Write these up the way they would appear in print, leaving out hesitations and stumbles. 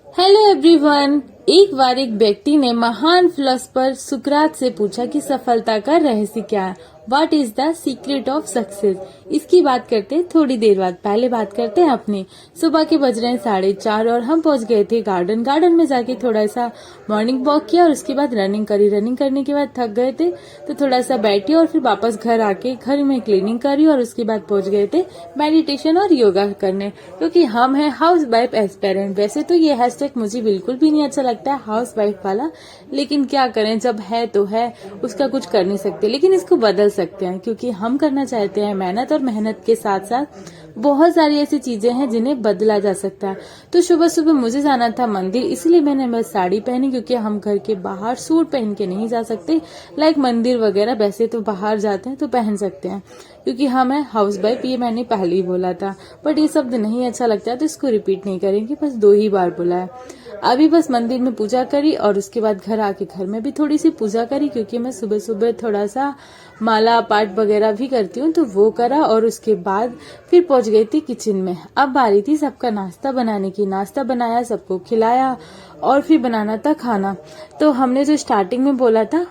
Hello everyone. एक बार एक व्यक्ति ने महान फिलोसफर सुकरात से पूछा कि सफलता का रहस्य क्या है। What is the secret of success. इसकी बात करते हैं थोड़ी देर बाद। पहले बात करते हैं अपनी। सुबह के बज रहे हैं 4:30 और हम पहुंच गए थे गार्डन में जाके थोड़ा सा मॉर्निंग वॉक किया और उसके बाद रनिंग करी। रनिंग करने के बाद थक गए थे तो थोड़ा सा बैठे और फिर वापस घर आके घर में क्लीनिंग करी और उसके बाद पहुंच गए थे मेडिटेशन और योगा करने, क्योंकि हम हैं हाउस वाइफ एस्पेरेंट। वैसे तो ये हैशटैग मुझे बिल्कुल भी नहीं अच्छा लगता है हाउस वाइफ वाला, लेकिन क्या करें, जब है तो है, उसका कुछ कर नहीं सकते, लेकिन इसको बदल सकते हैं क्योंकि हम करना चाहते हैं मेहनत, और मेहनत के साथ साथ बहुत सारी ऐसी चीजें हैं जिन्हें बदला जा सकता है। तो सुबह सुबह मुझे जाना था मंदिर, इसलिए मैंने बस साड़ी पहनी, क्योंकि हम घर के बाहर सूट पहन के नहीं जा सकते। लाइक मंदिर वगैरह वैसे तो बाहर जाते हैं तो पहन सकते हैं, क्योंकि हम है हाउस वाइफ। ये मैंने पहले ही बोला था, बट ये शब्द नहीं अच्छा लगता है तो इसको रिपीट नहीं करेंगे, बस 2 ही बार बोला है। अभी बस मंदिर में पूजा करी और उसके बाद घर आके घर में भी थोड़ी सी पूजा करी, क्योंकि मैं सुबह सुबह थोड़ा सा माला पाठ वगैरह भी करती हूँ, तो वो करा और उसके बाद फिर पहुंच गई थी किचन में। अब बारी थी सबका नाश्ता बनाने की। नाश्ता बनाया, सबको खिलाया और फिर बनाना था खाना। तो हमने जो स्टार्टिंग में बोला था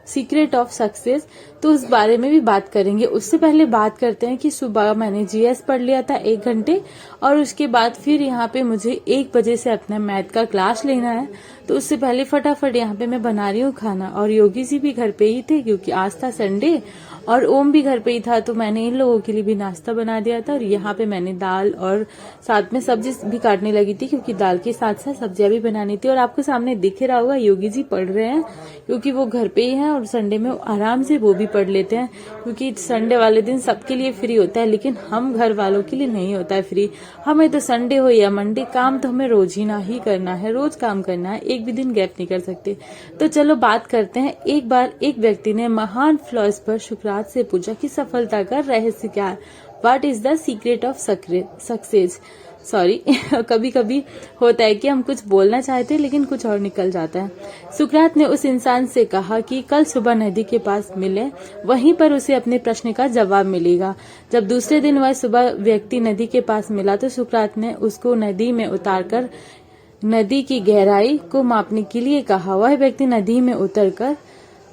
सीक्रेट ऑफ सक्सेस, तो उस बारे में भी बात करेंगे। उससे पहले बात करते हैं कि सुबह मैंने जीएस पढ़ लिया था 1 घंटे, और उसके बाद फिर यहाँ पे मुझे 1 बजे से अपना मैथ का क्लास लेना है। तो उससे पहले फटाफट यहाँ पे मैं बना रही हूँ खाना, और योगी जी भी घर पे ही थे क्योंकि आज था संडे, और ओम भी घर पे ही था, तो मैंने इन लोगों के लिए भी नाश्ता बना दिया था। और यहाँ पे मैंने दाल और साथ में सब्जी भी काटने लगी थी, क्योंकि दाल के साथ साथ सब्जियां भी बनानी थी। और आपको सामने दिख रहा होगा योगी जी पढ़ रहे हैं, क्योंकि वो घर पे ही हैं और संडे में आराम से वो भी पढ़ लेते हैं, क्योंकि संडे वाले दिन सबके लिए फ्री होता है, लेकिन हम घर वालों के लिए नहीं होता है फ्री। हमें तो संडे हो या मंडे, काम तो हमें रोज ही ना ही करना है, रोज काम करना है, एक भी दिन गैप नहीं कर सकते। तो चलो बात करते हैं। एक बार एक व्यक्ति ने महान फिलोसफर सुकरात से पूछा कि सफलता का रहस्य क्या है। What is the secret of success. Sorry कभी कभी होता है कि हम कुछ बोलना चाहते हैं लेकिन कुछ और निकल जाता है। सुकरात ने उस इंसान से कहा कि कल सुबह नदी के पास मिले, वहीं पर उसे अपने प्रश्न का जवाब मिलेगा। जब दूसरे दिन वह सुबह व्यक्ति नदी के पास मिला तो सुकरात ने उसको नदी में उतारकर नदी की गहराई को मापने के लिए कहा। वह व्यक्ति नदी में उतरकर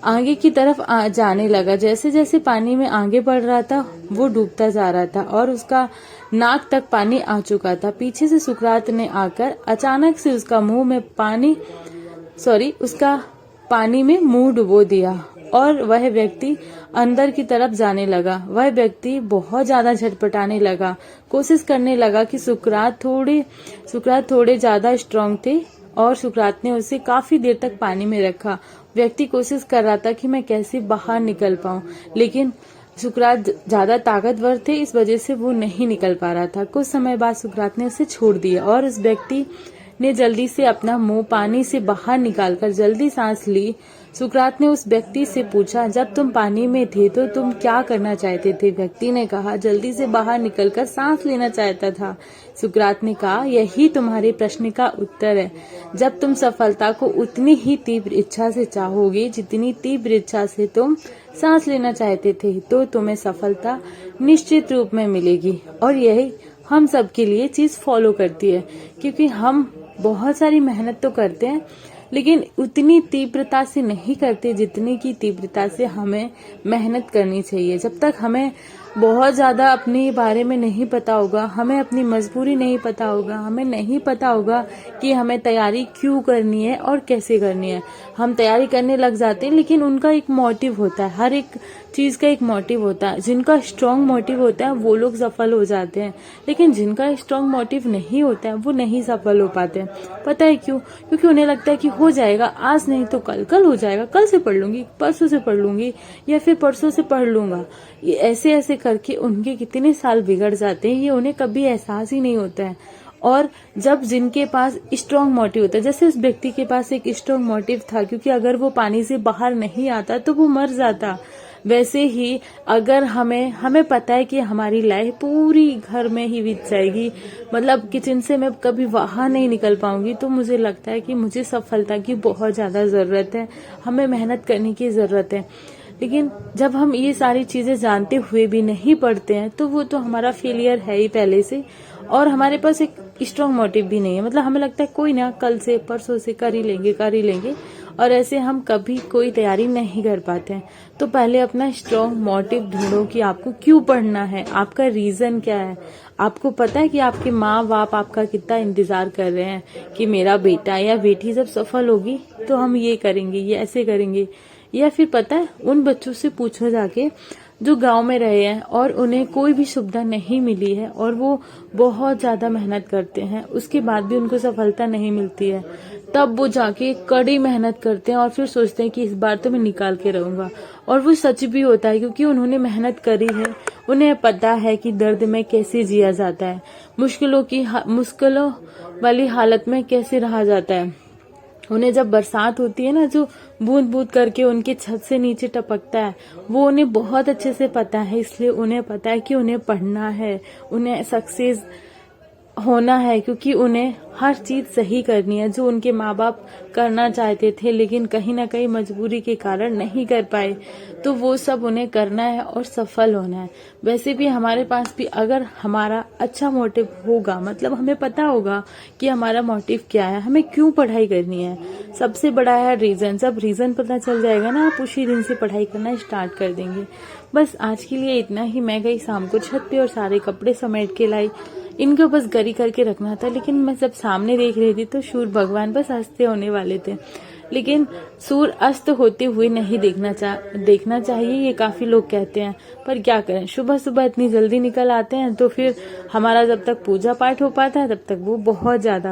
आगे की तरफ जाने लगा। जैसे जैसे पानी में आगे बढ़ रहा था वो डूबता जा रहा था और उसका नाक तक पानी आ चुका था। पीछे से सुकरात ने आकर अचानक से उसका पानी में मुंह डुबो दिया और वह व्यक्ति अंदर की तरफ जाने लगा। वह व्यक्ति बहुत ज्यादा झटपटाने लगा, कोशिश करने लगा कि सुकरात थोड़े ज्यादा स्ट्रांग थे, और सुकरात ने उसे काफी देर तक पानी में रखा। व्यक्ति कोशिश कर रहा था कि मैं कैसे बाहर निकल पाऊं, लेकिन सुकरात ज्यादा ताकतवर थे, इस वजह से वो नहीं निकल पा रहा था। कुछ समय बाद सुकरात ने उसे छोड़ दिया और उस व्यक्ति ने जल्दी से अपना मुंह पानी से बाहर निकालकर जल्दी सांस ली। सुकरात ने उस व्यक्ति से पूछा, जब तुम पानी में थे तो तुम क्या करना चाहते थे। व्यक्ति ने कहा, जल्दी से बाहर निकलकर सांस लेना चाहता था। सुकरात ने कहा, यही तुम्हारे प्रश्न का उत्तर है। जब तुम सफलता को उतनी ही तीव्र इच्छा से चाहोगे जितनी तीव्र इच्छा से तुम सांस लेना चाहते थे, तो तुम्हें सफलता निश्चित रूप में मिलेगी। और यही हम सबके लिए चीज फॉलो करती है, क्योंकि हम बहुत सारी मेहनत तो करते हैं लेकिन उतनी तीव्रता से नहीं करते जितनी की तीव्रता से हमें मेहनत करनी चाहिए। जब तक हमें बहुत ज्यादा अपने बारे में नहीं पता होगा, हमें अपनी मजबूरी नहीं पता होगा, हमें नहीं पता होगा कि हमें तैयारी क्यों करनी है और कैसे करनी है, हम तैयारी करने लग जाते हैं। लेकिन उनका एक मोटिव होता है, हर एक चीज का एक मोटिव होता है। जिनका स्ट्रांग मोटिव होता है वो लोग सफल हो जाते हैं, लेकिन जिनका स्ट्रांग मोटिव नहीं होता है वो नहीं सफल हो पाते। पता है क्यों? क्योंकि उन्हें लगता है कि हो जाएगा, आज नहीं तो कल हो जाएगा, कल से पढ़ लूंगी, परसों से पढ़ लूंगी, या फिर परसों से पढ़ लूंगा। ये ऐसे ऐसे करके उनके कितने साल बिगड़ जाते हैं, ये उन्हें कभी एहसास ही नहीं होता है। और जब जिनके पास स्ट्रांग मोटिव होता है, जैसे उस व्यक्ति के पास एक स्ट्रांग मोटिव था, क्योंकि अगर वो पानी से बाहर नहीं आता तो वो मर जाता। वैसे ही अगर हमें पता है कि हमारी लाइफ पूरी घर में ही बीत जाएगी, मतलब किचन से मैं कभी बाहर नहीं निकल पाऊंगी, तो मुझे लगता है कि मुझे सफलता की बहुत ज्यादा जरूरत है, हमें मेहनत करने की जरूरत है। लेकिन जब हम ये सारी चीजें जानते हुए भी नहीं पढ़ते हैं तो वो तो हमारा फेलियर है ही पहले से। और हमारे पास एक स्ट्रॉन्ग मोटिव भी नहीं है। मतलब हमें लगता है कोई ना, कल से परसों से कर ही लेंगे, और ऐसे हम कभी कोई तैयारी नहीं कर पाते हैं। तो पहले अपना स्ट्रॉन्ग मोटिव ढूंढो कि आपको क्यों पढ़ना है, आपका रीजन क्या है। आपको पता है कि आपके माँ बाप आपका कितना इंतजार कर रहे हैं कि मेरा बेटा या बेटी जब सफल होगी तो हम ये करेंगे, ये ऐसे करेंगे। या फिर पता है, उन बच्चों से पूछो जाके जो गांव में रहे हैं और उन्हें कोई भी सुविधा नहीं मिली है और वो बहुत ज्यादा मेहनत करते हैं, उसके बाद भी उनको सफलता नहीं मिलती है, तब वो जाके कड़ी मेहनत करते हैं और फिर सोचते हैं कि इस बार तो मैं निकाल के रहूंगा। और वो सच भी होता है, क्योंकि उन्होंने मेहनत करी है, उन्हें पता है कि दर्द में कैसे जिया जाता है, मुश्किलों वाली हालत में कैसे रहा जाता है। उन्हें जब बरसात होती है ना, जो बूंद बूंद करके उनके छत से नीचे टपकता है, वो उन्हें बहुत अच्छे से पता है। इसलिए उन्हें पता है कि उन्हें पढ़ना है, उन्हें सक्सेस होना है, क्योंकि उन्हें हर चीज सही करनी है जो उनके माँ बाप करना चाहते थे, लेकिन कहीं ना कहीं मजबूरी के कारण नहीं कर पाए। तो वो सब उन्हें करना है और सफल होना है। वैसे भी हमारे पास भी अगर हमारा अच्छा मोटिव होगा, मतलब हमें पता होगा कि हमारा मोटिव क्या है, हमें क्यों पढ़ाई करनी है, सबसे बड़ा है रीजन। जब रीजन पता चल जाएगा ना, आप उसी दिन से पढ़ाई करना स्टार्ट कर देंगे। बस आज के लिए इतना ही। मैं गई शाम को छत पे और सारे कपड़े समेट के लाई, इनको बस गरी करके रखना था। लेकिन मैं जब सामने देख रही थी तो सूर्य भगवान बस अस्त होने वाले थे, लेकिन सूर्य अस्त होते हुए नहीं देखना चाहिए, ये काफी लोग कहते हैं। पर क्या करें, सुबह सुबह इतनी जल्दी निकल आते हैं, तो फिर हमारा जब तक पूजा पाठ हो पाता है तब तक वो बहुत ज्यादा